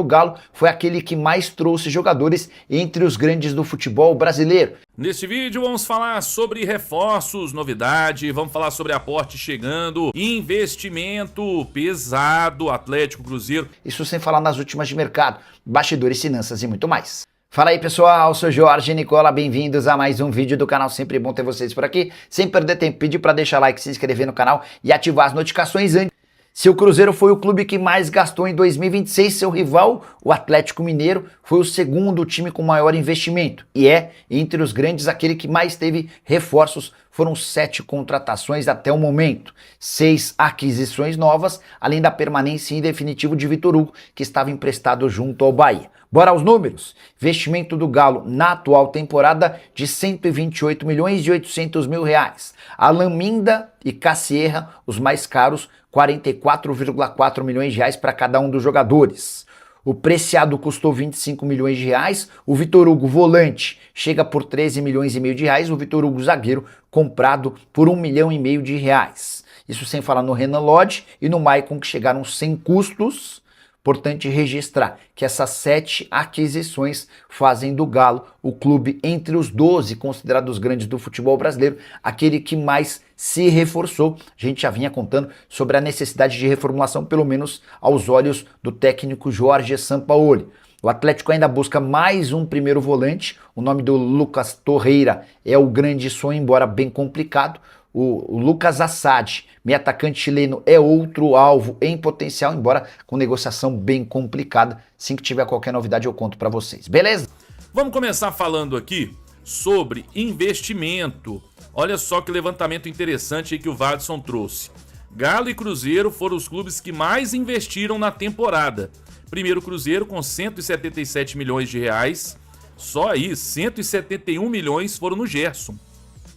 O Galo foi aquele que mais trouxe jogadores entre os grandes do futebol brasileiro. Neste vídeo vamos falar sobre reforços, novidade, vamos falar sobre aporte chegando, investimento pesado, Atlético, Cruzeiro. Isso sem falar nas últimas de mercado, bastidores, finanças e muito mais. Fala aí pessoal, sou Jorge Nicola, bem-vindos a mais um vídeo do canal, sempre bom ter vocês por aqui. Sem perder tempo, pedir para deixar like, se inscrever no canal e ativar as notificações antes. Se o Cruzeiro foi o clube que mais gastou em 2026, seu rival, o Atlético Mineiro, foi o segundo time com maior investimento. E entre os grandes, aquele que mais teve reforços. Foram 7 contratações até o momento, 6 aquisições novas, além da permanência em definitivo de Vitor Hugo, que estava emprestado junto ao Bahia. Bora aos números? Investimento do Galo na atual temporada de 128 milhões e 800 mil reais. Alan Minda e Cassierra, os mais caros, 44,4 milhões de reais para cada um dos jogadores. O Preciado custou 25 milhões de reais, o Vitor Hugo volante chega por 13 milhões e meio de reais, o Vitor Hugo zagueiro comprado por 1 milhão e meio de reais. Isso sem falar no Renan Lodge e no Maicon, que chegaram sem custos. Importante registrar que essas 7 aquisições fazem do Galo o clube entre os 12 considerados grandes do futebol brasileiro, aquele que mais se reforçou. A gente já vinha contando sobre a necessidade de reformulação, pelo menos aos olhos do técnico Jorge Sampaoli. O Atlético ainda busca mais um primeiro volante, o nome do Lucas Torreira é o grande sonho, embora bem complicado. O Lucas Assad, meio atacante chileno, é outro alvo em potencial, embora com negociação bem complicada. Assim que tiver qualquer novidade eu conto pra vocês, beleza? Vamos começar falando aqui sobre investimento. Olha só que levantamento interessante aí que o Vadson trouxe. Galo e Cruzeiro foram os clubes que mais investiram na temporada. Primeiro Cruzeiro com 177 milhões de reais, só aí 171 milhões foram no Gerson,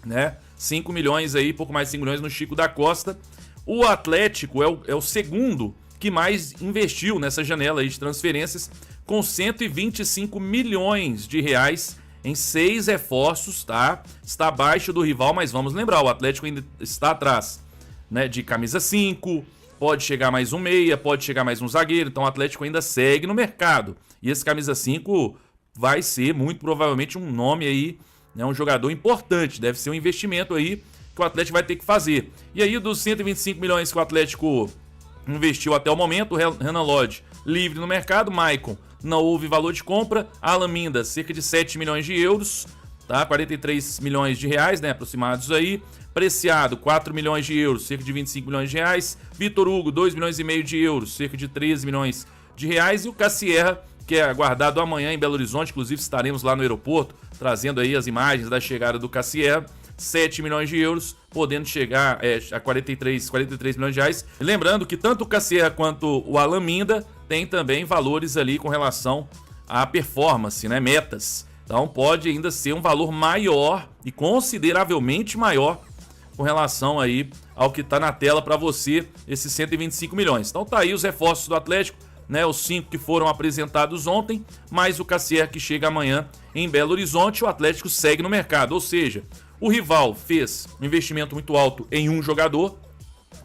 né? 5 milhões aí, pouco mais de 5 milhões no Chico da Costa. O Atlético é o segundo que mais investiu nessa janela aí de transferências, com 125 milhões de reais em 6 reforços, tá? Está abaixo do rival, mas vamos lembrar, o Atlético ainda está atrás, né, de camisa 5, pode chegar mais um meia, pode chegar mais um zagueiro, então o Atlético ainda segue no mercado. E esse camisa 5 vai ser muito provavelmente um nome aí, é um jogador importante, deve ser um investimento aí que o Atlético vai ter que fazer. E aí dos 125 milhões que o Atlético investiu até o momento, o Renan Lodge livre no mercado, Maicon não houve valor de compra, Alan Minda cerca de 7 milhões de euros, tá? 43 milhões de reais, né, aproximados aí. Preciado 4 milhões de euros, cerca de 25 milhões de reais. Vitor Hugo 2 milhões e meio de euros, cerca de 13 milhões de reais. E o Cassierra, que é aguardado amanhã em Belo Horizonte, inclusive estaremos lá no aeroporto, trazendo aí as imagens da chegada do Cassierra, 7 milhões de euros, podendo chegar a 43 milhões de reais. Lembrando que tanto o Cassierra quanto o Alan Minda tem também valores ali com relação à performance, né, metas. Então pode ainda ser um valor maior e consideravelmente maior com relação aí ao que está na tela para você, esses 125 milhões. Então tá aí os reforços do Atlético, né, os 5 que foram apresentados ontem, mais o Cassierra que chega amanhã em Belo Horizonte. O Atlético segue no mercado, ou seja, o rival fez um investimento muito alto em um jogador,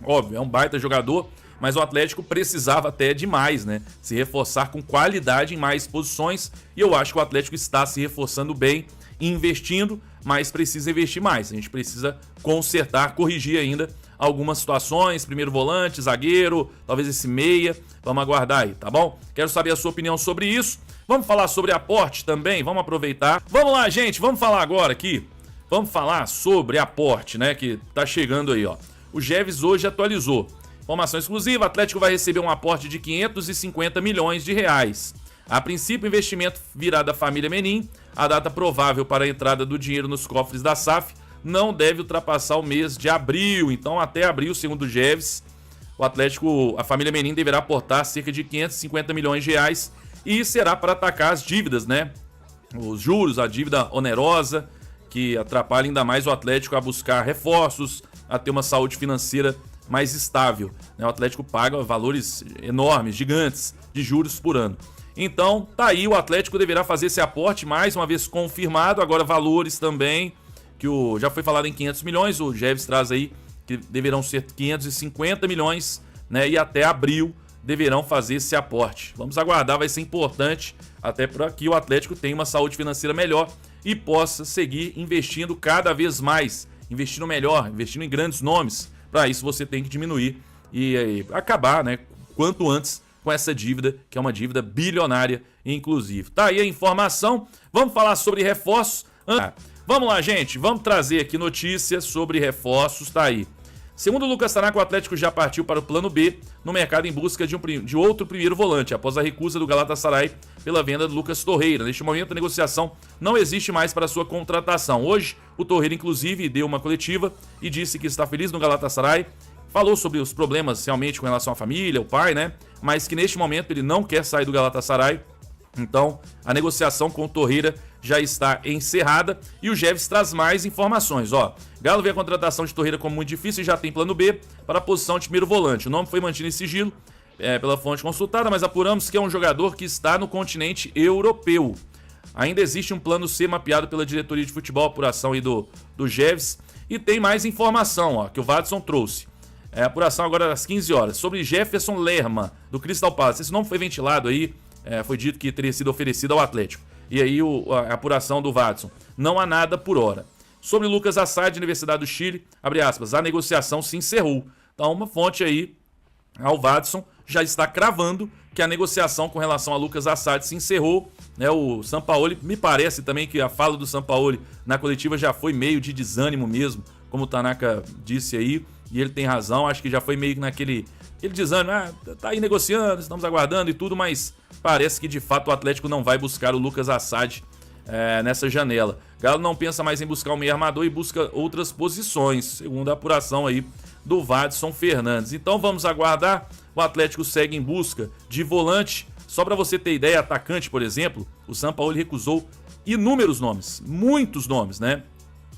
óbvio, é um baita jogador, mas o Atlético precisava até demais, né, se reforçar com qualidade em mais posições, e eu acho que o Atlético está se reforçando bem, investindo, mas precisa investir mais. A gente precisa consertar, corrigir ainda algumas situações, primeiro volante, zagueiro, talvez esse meia, vamos aguardar aí, tá bom? Quero saber a sua opinião sobre isso. Vamos falar sobre aporte também, vamos aproveitar. Vamos lá, gente, vamos falar agora aqui. Vamos falar sobre aporte, né, que tá chegando aí, ó. O Geves hoje atualizou. Informação exclusiva, o Atlético vai receber um aporte de 550 milhões de reais. A princípio, o investimento virá da família Menin. A data provável para a entrada do dinheiro nos cofres da SAF não deve ultrapassar o mês de abril. Então, até abril, segundo o Geves, o Atlético, a família Menin deverá aportar cerca de 550 milhões de reais e será para atacar as dívidas, né? Os juros, a dívida onerosa, que atrapalha ainda mais o Atlético a buscar reforços, a ter uma saúde financeira mais estável, né? O Atlético paga valores enormes, gigantes de juros por ano. Então, tá aí, o Atlético deverá fazer esse aporte, mais uma vez confirmado, agora valores também, que já foi falado em 500 milhões, o Geves traz aí que deverão ser 550 milhões, né, e até abril deverão fazer esse aporte. Vamos aguardar, vai ser importante, até para que o Atlético tenha uma saúde financeira melhor e possa seguir investindo cada vez mais, investindo melhor, investindo em grandes nomes. Para isso você tem que diminuir e acabar, né, quanto antes com essa dívida, que é uma dívida bilionária, inclusive. Tá aí a informação. Vamos falar sobre reforços. Vamos lá, gente. Vamos trazer aqui notícias sobre reforços. Tá aí. Segundo o Lucas Tanaka, o Atlético já partiu para o plano B no mercado em busca de outro primeiro volante, após a recusa do Galatasaray pela venda do Lucas Torreira. Neste momento, a negociação não existe mais para sua contratação. Hoje, o Torreira, inclusive, deu uma coletiva e disse que está feliz no Galatasaray. Falou sobre os problemas realmente com relação à família, o pai, né? Mas que neste momento ele não quer sair do Galatasaray. Então, a negociação com o Torreira já está encerrada e o Geves traz mais informações. Galo vê a contratação de Torreira como muito difícil e já tem plano B para a posição de primeiro volante. O nome foi mantido em sigilo pela fonte consultada, mas apuramos que é um jogador que está no continente europeu. Ainda existe um plano C mapeado pela diretoria de futebol, apuração aí do Geves. E tem mais informação que o Vadson trouxe. Apuração agora às 15 horas. Sobre Jefferson Lerma, do Crystal Palace. Esse nome foi ventilado aí, foi dito que teria sido oferecido ao Atlético. E aí a apuração do Vadson. Não há nada por hora. Sobre Lucas Assad, Universidade do Chile, abre aspas, a negociação se encerrou. Então uma fonte aí, ao Vadson, já está cravando que a negociação com relação a Lucas Assad se encerrou. O Sampaoli, me parece também que a fala do Sampaoli na coletiva já foi meio de desânimo mesmo, como o Tanaka disse aí, e ele tem razão, acho que já foi meio naquele desânimo, tá aí negociando, estamos aguardando e tudo, mas parece que de fato o Atlético não vai buscar o Lucas Assad nessa janela. Galo não pensa mais em buscar um meio armador e busca outras posições, segundo a apuração aí do Vadson Fernandes. Então vamos aguardar, o Atlético segue em busca de volante. Só para você ter ideia, atacante, por exemplo, o Sampaoli recusou inúmeros nomes, muitos nomes, né?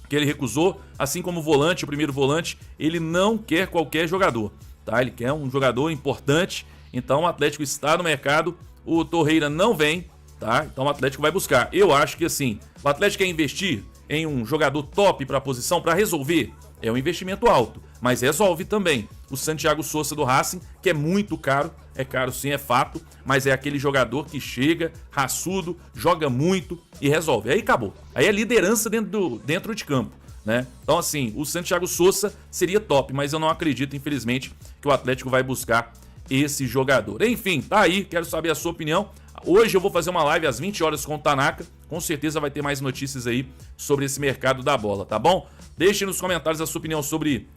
Que ele recusou, assim como o volante, o primeiro volante, ele não quer qualquer jogador, tá? Ele quer um jogador importante, então o Atlético está no mercado, o Torreira não vem, tá? Então o Atlético vai buscar. Eu acho que assim, o Atlético quer investir em um jogador top para a posição, para resolver, é um investimento alto, mas resolve também. O Santiago Sousa do Racing, que é muito caro, é caro sim, é fato, mas é aquele jogador que chega, raçudo, joga muito e resolve. Aí acabou. Aí é liderança dentro de campo, né? Então assim, o Santiago Sousa seria top, mas eu não acredito, infelizmente, que o Atlético vai buscar esse jogador. Enfim, tá aí, quero saber a sua opinião. Hoje eu vou fazer uma live às 20 horas com o Tanaka, com certeza vai ter mais notícias aí sobre esse mercado da bola, tá bom? Deixe nos comentários a sua opinião sobre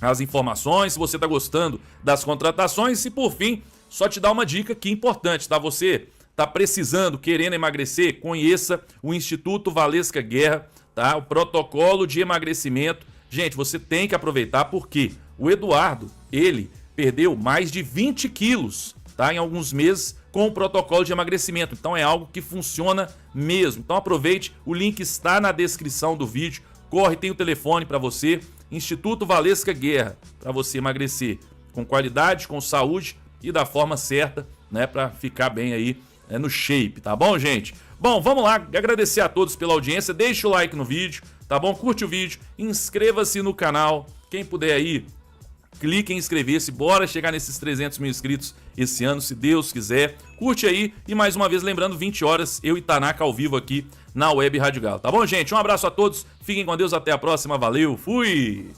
as informações, se você tá gostando das contratações e por fim, só te dar uma dica que é importante, tá? Você tá precisando, querendo emagrecer, conheça o Instituto Valesca Guerra, tá? O protocolo de emagrecimento. Gente, você tem que aproveitar porque o Eduardo, ele perdeu mais de 20 quilos, tá? Em alguns meses com o protocolo de emagrecimento. Então é algo que funciona mesmo. Então aproveite, o link está na descrição do vídeo. Corre, tem o telefone para você. Instituto Valesca Guerra, para você emagrecer com qualidade, com saúde e da forma certa, né, para ficar bem aí no shape, tá bom, gente? Bom, vamos lá, agradecer a todos pela audiência, deixa o like no vídeo, tá bom? Curte o vídeo, inscreva-se no canal, quem puder aí, clique em inscrever-se, bora chegar nesses 300 mil inscritos esse ano, se Deus quiser. Curte aí e mais uma vez lembrando, 20 horas, eu e Tanaka ao vivo aqui na Web Rádio Galo, tá bom, gente? Um abraço a todos, fiquem com Deus, até a próxima, valeu, fui!